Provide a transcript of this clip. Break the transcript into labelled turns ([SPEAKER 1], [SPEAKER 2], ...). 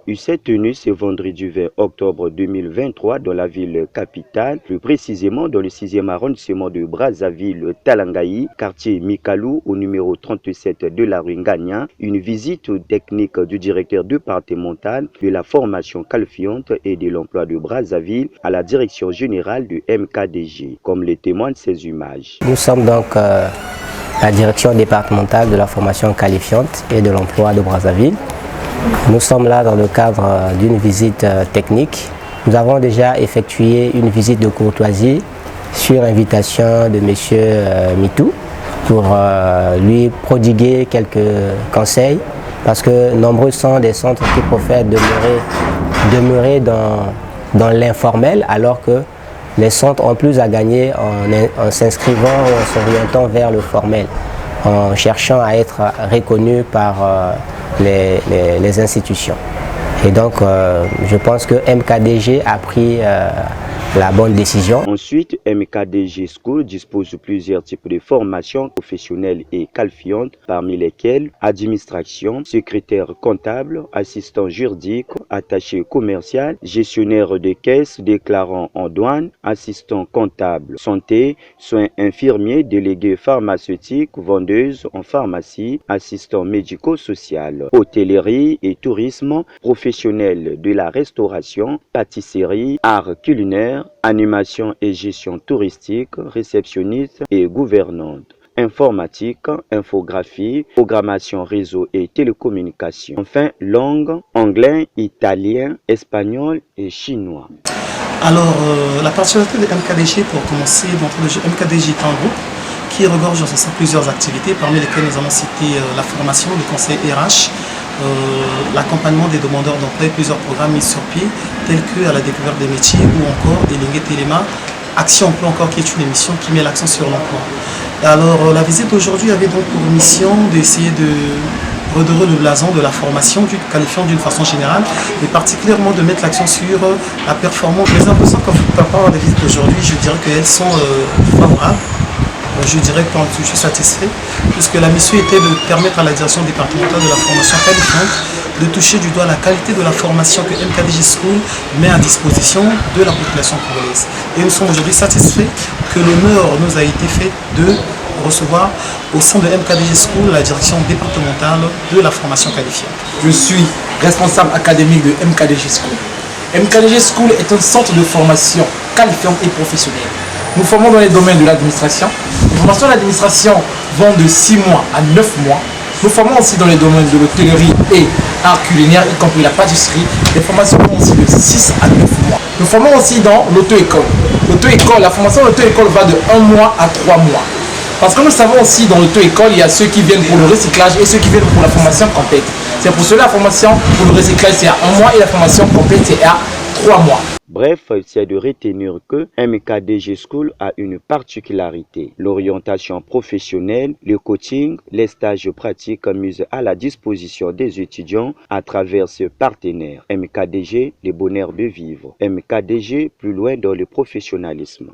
[SPEAKER 1] Il s'est tenu ce vendredi 20 octobre 2023 dans la ville capitale, plus précisément dans le 6e arrondissement de Brazzaville, Talangaï, quartier Mikalou, au numéro 37 de la rue Ngania, une visite technique du directeur départemental de la formation qualifiante et de l'emploi de Brazzaville à la direction générale du MKDG, comme le témoignent ces images.
[SPEAKER 2] Nous sommes donc la direction départementale de la formation qualifiante et de l'emploi de Brazzaville. Nous sommes là dans le cadre d'une visite technique. Nous avons déjà effectué une visite de courtoisie sur invitation de M. Mitou pour lui prodiguer quelques conseils parce que nombreux sont des centres qui préfèrent demeurer dans l'informel alors que les centres ont plus à gagner en s'inscrivant ou en s'orientant vers le formel, en cherchant à être reconnus par les institutions. Et donc, je pense que MKDG a pris la bonne décision.
[SPEAKER 1] Ensuite, MKDG School dispose de plusieurs types de formations professionnelles et qualifiantes, parmi lesquelles administration, secrétaire comptable, assistant juridique, attaché commercial, gestionnaire de caisse, déclarant en douane, assistant comptable, santé, soins infirmiers, délégué pharmaceutique, vendeuse en pharmacie, assistant médico-social, hôtellerie et tourisme, professionnel de la restauration, pâtisserie, art culinaire, animation et gestion touristique, réceptionniste et gouvernante, informatique, infographie, programmation réseau et télécommunications. Enfin, langue, anglais, italien, espagnol et chinois.
[SPEAKER 3] Alors, la particularité de MKDG, pour commencer, d'entrée de jeu, MKDG est un groupe qui regorge dans ça plusieurs activités, parmi lesquelles nous allons citer la formation, le conseil RH, l'accompagnement des demandeurs d'emploi et plusieurs programmes mis sur pied, tels que à la découverte des métiers ou encore Elingue Téléma, Action Emploi encore, qui est une émission qui met l'accent sur l'emploi. Alors, la visite d'aujourd'hui avait donc pour mission d'essayer de redorer le blason de la formation du qualifiant d'une façon générale, et particulièrement de mettre l'accent sur la performance. Les impressions qu'on peut avoir de la visite d'aujourd'hui, je dirais qu'elles sont favorables. Je dirais que je suis satisfait, puisque la mission était de permettre à la direction départementale de la formation qualifiante de toucher du doigt la qualité de la formation que MKDG School met à disposition de la population congolaise. Et nous sommes aujourd'hui satisfaits que l'honneur nous a été fait de recevoir au sein de MKDG School la direction départementale de la formation qualifiante.
[SPEAKER 4] Je suis responsable académique de MKDG School. MKDG School est un centre de formation qualifiante et professionnelle. Nous formons dans les domaines de l'administration. Les formations de l'administration vont de 6 mois à 9 mois. Nous formons aussi dans les domaines de l'hôtellerie et art culinaire, y compris la pâtisserie. Les formations vont aussi de 6 à 9 mois. Nous formons aussi dans l'auto-école. La formation de l'auto-école va de 1 mois à 3 mois. Parce que nous savons aussi dans l'auto-école, il y a ceux qui viennent pour le recyclage et ceux qui viennent pour la formation complète. C'est pour cela la formation pour le recyclage c'est à 1 mois et la formation complète c'est à 3 mois.
[SPEAKER 1] Bref, c'est de retenir que MKDG School a une particularité. L'orientation professionnelle, le coaching, les stages pratiques mis à la disposition des étudiants à travers ce partenaire. MKDG, le bonheur de vivre. MKDG, plus loin dans le professionnalisme.